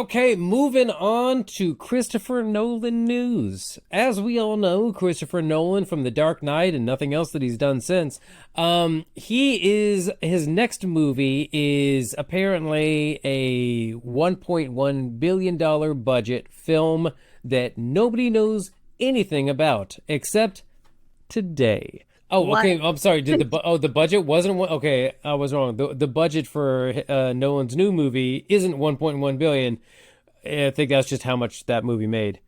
Okay, moving on to Christopher Nolan news. As we all know, Christopher Nolan from The Dark Knight and nothing else that he's done since. His next movie is apparently a $1.1 billion budget film that nobody knows anything about except today. Oh, What? okay. I'm sorry. The budget wasn't one? Okay, I was wrong. The budget for Nolan's new movie isn't 1.1 billion. I think that's just how much that movie made.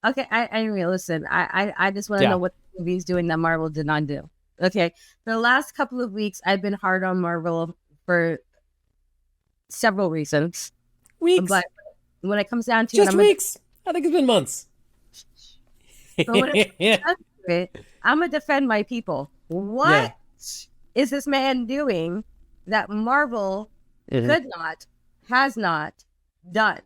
Okay, I mean, listen, I just want to know Yeah. what the movie's doing that Marvel did not do. Okay, for the last couple of weeks, I've been hard on Marvel for several reasons, Weeks. but when it comes down to it, Just weeks. I think it's been months. but when it comes down to it, I'm gonna defend my people. Yeah. What is this man doing that Marvel Mhm. could not, has not done?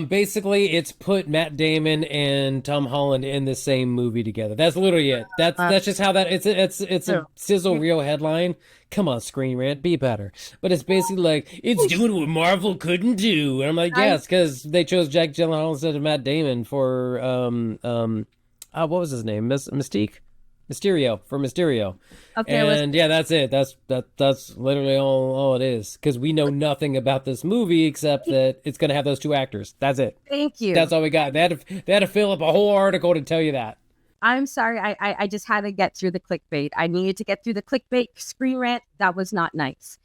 Basically, it's put Matt Damon and Tom Holland in the same movie together. That's literally it. That's just how that it's a True. sizzle reel headline. Come on, Screen Rant, be better. But it's basically like it's doing what Marvel couldn't do, and I'm like, I yes, because they chose Jack Gyllenhaal instead of Matt Damon for what was his name? Mystique, Mysterio for Mysterio. okay, listen. And yeah, that's it. That's literally all it is. Because we know nothing about this movie except that it's gonna have those two actors. That's it. Thank you. That's all we got. They had to fill up a whole article to tell you that. I'm sorry. I just had to get through the clickbait. I needed to get through the clickbait screen rant. That was not nice.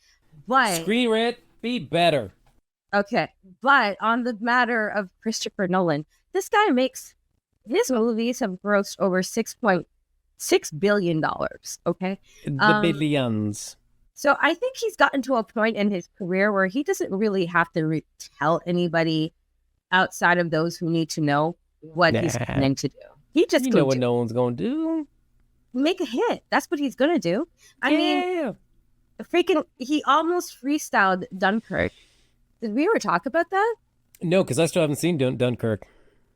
But Screen Rant, be better. okay. But on the matter of Christopher Nolan, this guy makes his movies have grossed over $6.6 billion. Okay. The Um, billions. So I think he's gotten to a point in his career where he doesn't really have to tell anybody outside of those who need to know what he's Nah. planning to do. He just You can know what no one's gonna do. make a hit. That's what he's gonna do. I mean, Yeah. freaking, he almost freestyled Dunkirk. Did we ever talk about that? No, because I still haven't seen Dunkirk.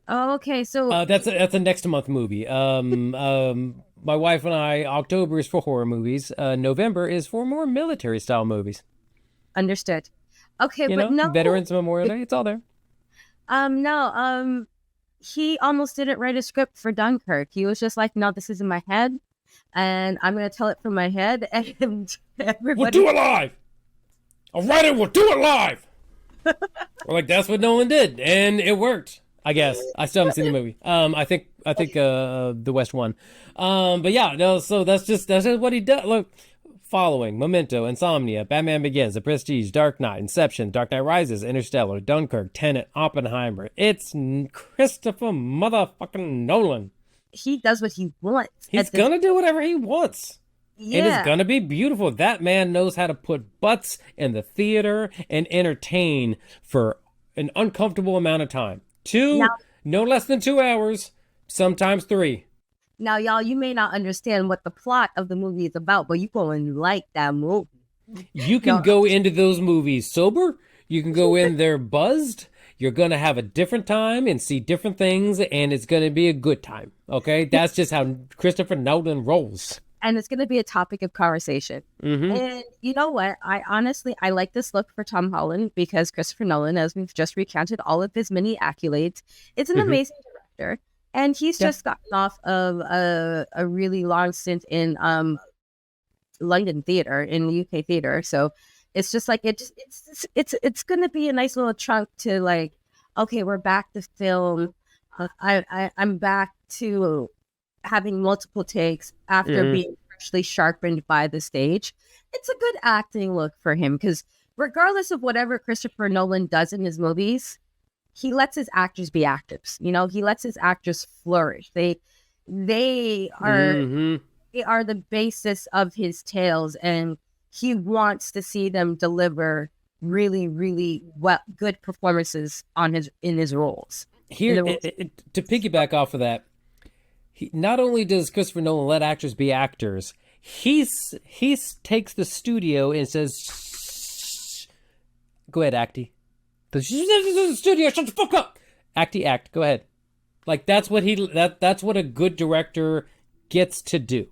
Oh, okay. So, That's a next month movie. My wife and I, October is for horror movies. November is for more military style movies. understood. Okay, You but know, no, Veterans Memorial Day. It's all there. no, he almost didn't write a script for Dunkirk. He was just like, no, this is in my head, and I'm gonna tell it from my head, and We'll everybody. do it live. A writer will do it live. Like that's what Nolan did, and it worked. I guess I still haven't seen the movie. I think the West won. But yeah, no. So that's just what he does. Look, following Memento, Insomnia, Batman Begins, The Prestige, Dark Knight, Inception, Dark Knight Rises, Interstellar, Dunkirk, Tenet, Oppenheimer. It's Christopher motherfucking Nolan. He does what he wants. He's gonna do whatever he wants. And it's Yeah. gonna be beautiful. That man knows how to put butts in the theater and entertain for an uncomfortable amount of time. Now, No less than 2 hours, sometimes three. now, y'all, you may not understand what the plot of the movie is about, but you going to like that movie. You can No, go into those movies sober. You can go in there buzzed. You're gonna have a different time and see different things, and it's gonna be a good time. Okay, that's just how Christopher Nolan rolls. and it's going to be a topic of conversation. Hmm. And you know what? I like this look for Tom Holland because Christopher Nolan, as we've just recounted all of his many accolades, is an Mhm. amazing director. And he's Yeah. just gotten off of a really long stint in London theater, in UK theater. So it's just like it's going to be a nice little chunk to like, okay, we're back to film. I'm back to having multiple takes after Mhm. being freshly sharpened by the stage. It's a good acting look for him because regardless of whatever Christopher Nolan does in his movies, he lets his actors be actors. You know, he lets his actors flourish. They are Mhm. they are the basis of his tales, and he wants to see them deliver really, really well good performances in his roles. In Here, the roles. to piggyback off of that, not only does Christopher Nolan let actors be actors, he takes the studio and says, "Shh. Go ahead, acty. The studio, shut the fuck up. Acty, act. Go ahead." Like that's what a good director gets to do.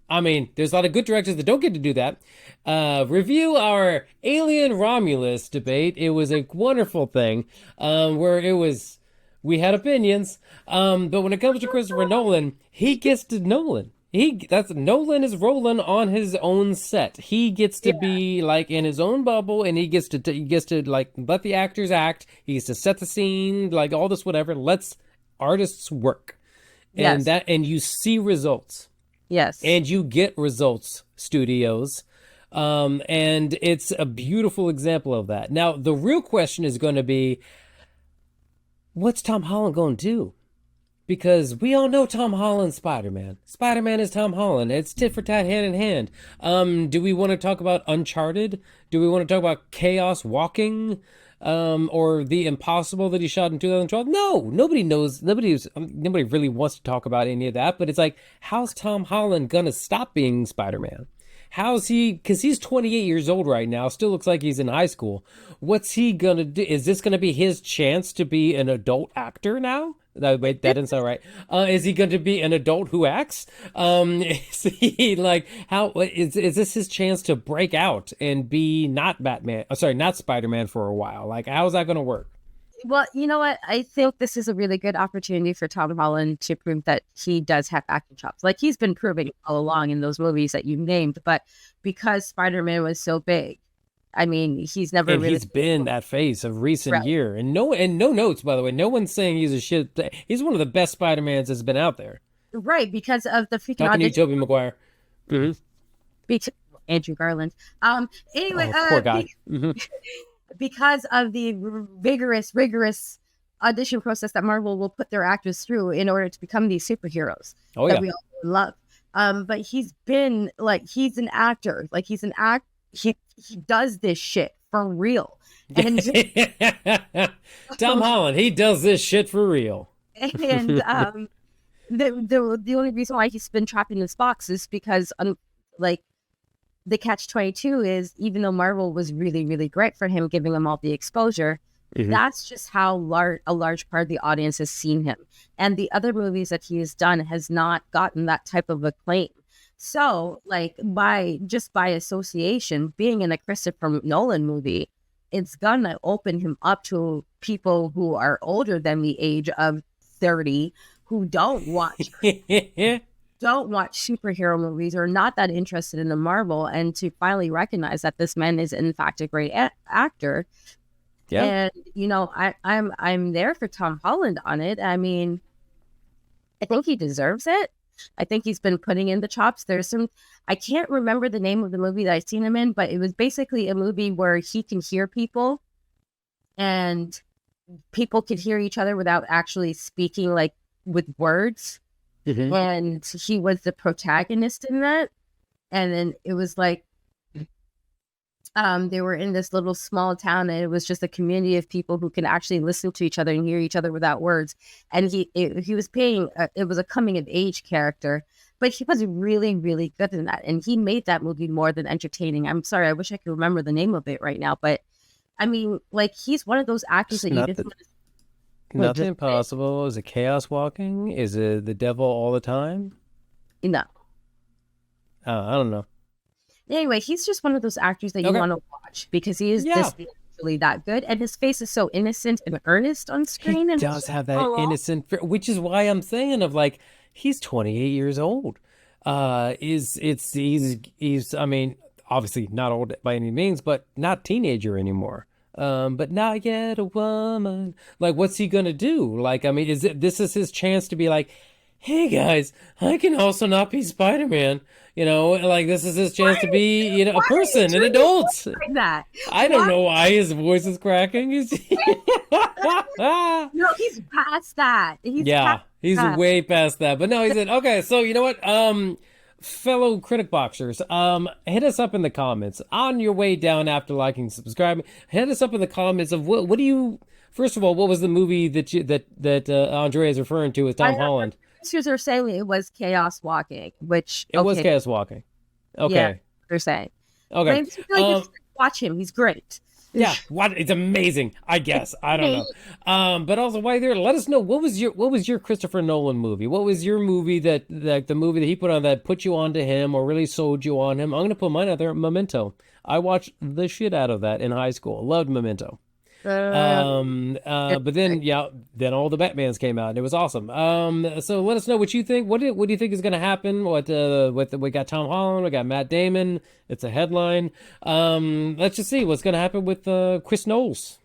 I mean, there's a lot of good directors that don't get to do that. Review our Alien Romulus debate. It was a wonderful thing, where we had opinions. But when it comes to Christopher Nolan, he gets to Nolan. Nolan is rolling on his own set. He gets to be like in his own bubble, and he gets to like let the actors act. He gets to set the scene, like all this whatever. Let's artists work, and Yes. and you see results. Yes. And you get results, studios. And it's a beautiful example of that. Now, the real question is going to be, what's Tom Holland going to do? Because we all know Tom Holland's Spider-Man. Spider-Man is Tom Holland. It's tit for tat, hand in hand. Do we want to talk about Uncharted? Do we want to talk about Chaos Walking? Or The Impossible that he shot in 2012? No, nobody knows. Nobody really wants to talk about any of that. But it's like, how's Tom Holland gonna stop being Spider-Man? How's he? Because he's 28 years old right now. Still looks like he's in high school. What's he gonna do? Is this gonna be his chance to be an adult actor now? Wait, that didn't sound right. Is he going to be an adult who acts? Is he like how? Is this his chance to break out and be not Batman? Oh, sorry, not Spider-Man for a while. Like, how is that going to work? Well, you know what? I think this is a really good opportunity for Tom Holland to prove that he does have acting chops. Like he's been proving all along in those movies that you named, but because Spider-Man was so big, I mean, he's never And really he's been that face of recent Right. year. And no notes, by the way. No one's saying he's a shit. He's one of the best Spider-Mans that's been out there. right because of the freaking Talking to you, audition. Tobey Maguire. Mm-hmm. Because, Andrew Garland. Anyway, Oh, poor guy. Mm-hmm. because of the rigorous audition process that Marvel will put their actors through in order to become these superheroes Oh that yeah. we all love. But he's been like he's an actor, like he's an act. He does this shit for real, and Tom Holland, he does this shit for real. and the only reason why he's been trapped in this box is because like the catch-22 is even though Marvel was really great for him, giving him all the exposure, that's just how a large part of the audience has seen him, and the other movies that he has done has not gotten that type of acclaim. So like by association, being in a Christopher Nolan movie, it's gonna open him up to people who are older than the age of 30 who don't watch superhero movies or not that interested in the Marvel, and to finally recognize that this man is in fact a great actor. Yeah. And you know, I'm there for Tom Holland on it. I mean, I think he deserves it. I think he's been putting in the chops. There's some, I can't remember the name of the movie that I've seen him in, but it was basically a movie where he can hear people and people could hear each other without actually speaking, like with words. And he was the protagonist in that. And then it was like, they were in this little small town, and it was just a community of people who can actually listen to each other and hear each other without words. And he was paying, it was a coming of age character, but he was really good in that. And he made that movie more than entertaining. I'm sorry, I wish I could remember the name of it right now, but I mean, like he's one of those actors that you just Nothing Impossible. Is it Chaos Walking? Is it The Devil All the Time? No. I don't know. Anyway, he's just one of those actors that you want to watch because he is really that good, and his face is so innocent and earnest on screen. He does have that innocent, which is why I'm saying of like he's 28 years old. He's I mean, obviously not old by any means, but not teenager anymore. But not yet a woman. Like, what's he gonna do? Like, I mean, this is his chance to be like, hey guys, I can also not be Spider-Man. You know, like this is his chance to be, you know, a person, an adult. Like that. I don't know why his voice is cracking. No, he's past that. He's way past that. But no, he said, okay, so you know what? Fellow critic boxers, hit us up in the comments on your way down after liking and subscribing. Hit us up in the comments of what do you, first of all, what was the movie that Andrea is referring to with Tom Holland? Are saying it was Chaos Walking, which it was Chaos Walking. Okay, yeah, they're saying. Okay, Like watch him; he's great. Yeah, what it's amazing. I guess I don't know. But also while you're there, let us know what was your Christopher Nolan movie? What was your movie that the movie that he put on that put you onto him or really sold you on him? I'm gonna put mine out there. Memento. I watched the shit out of that in high school. Loved Memento. But then yeah, then all the Batmans came out and it was awesome. So let us know what you think. What do you think is going to happen? We got Tom Holland, we got Matt Damon. It's a headline. Let's just see what's going to happen with Chris Knowles.